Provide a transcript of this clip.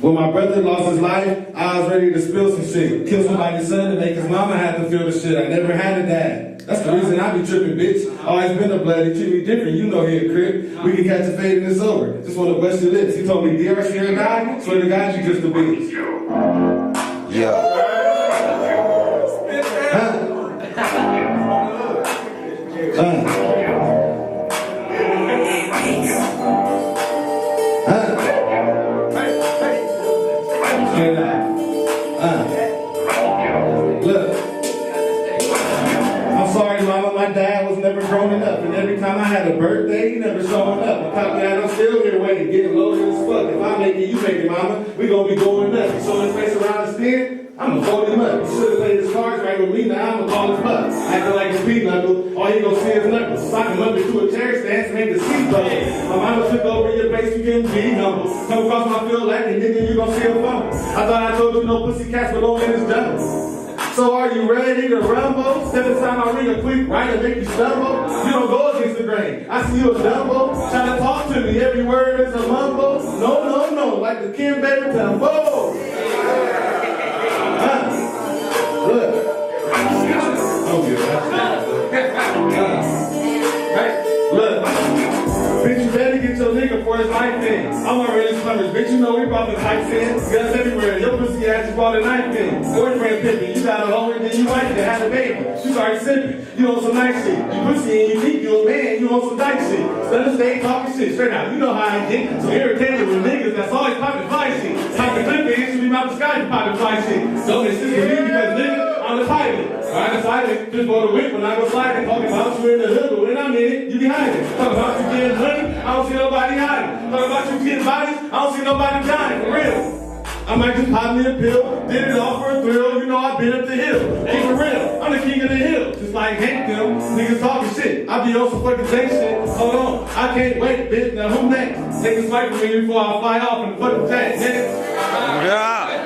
When my brother lost his life, I was ready to spill some shit. Kill somebody's son to make his mama have to feel the shit. I never had a dad. That's the reason I be tripping, bitch. Always been a blood, he treat me different. You know he a crib. We can catch a fade and it's over. Just wanna bust your lips. He told me, DRC or die, swear to God you just a bitch. Yeah. Look, I'm sorry, mama. My dad was never growing up, and every time I had a birthday, he never showing up. On top of that, I'm still here waiting, getting loaded as fuck. If I make it, you make it, mama. We gonna be going nuts. You show his face around the stand, I'ma fold him up. He should've played his cards right with me. Now I'ma call his bluff. Acting like a speed knuckle, all you gonna see is knuckles. Sock him up into a chair stance and make the seat bubble. My mama took over your base, you can be humble. Come across my field like a nigga, you gon' see a fumble. I thought I told you no pussy cats, but only in his double. So are you ready to rumble? Step inside my ring a quick right and make you stumble. You don't go against the grain. I see you a dumbo. Trying to talk to me, every word is a mumble. No, no, no, like the Kim Baby Tumbo. Look. Look. Bitch, you better get your nigga for his life in. I'm already slumbers. Bitch, you know we brought the types in. Guns everywhere. Your pussy ass just brought a knife in. Boyfriend pimping. You got a hoe and then you wife it. Had a baby. You started sipping. You on some nice shit. You pussy and you think you a man. You on some nice shit. Stunna stay talking shit. Straight out. You know how I get. So irritated with niggas that's always popping fly shit. Popping clipping. It should be out the sky to popping fly shit. Don't insist with me because nigga, I'm the pilot. I'm decided just for the whip when I go sliding. Talking about you in the hood, but when I'm in it, you behind it. Talking about you getting money, I don't see nobody hiding. Talking about you getting bodies, I don't see nobody dying, for real. I might just pop me a pill, did it all for a thrill. You know I've been up the hill. Ain't for real, I'm the king of the hill. Just like Hank them, niggas talking shit. I be on some fucking fake shit. Hold on, I can't wait, bitch. Now who next? Take a swipe with me before I fly off and fucking jack, nigga. Yeah.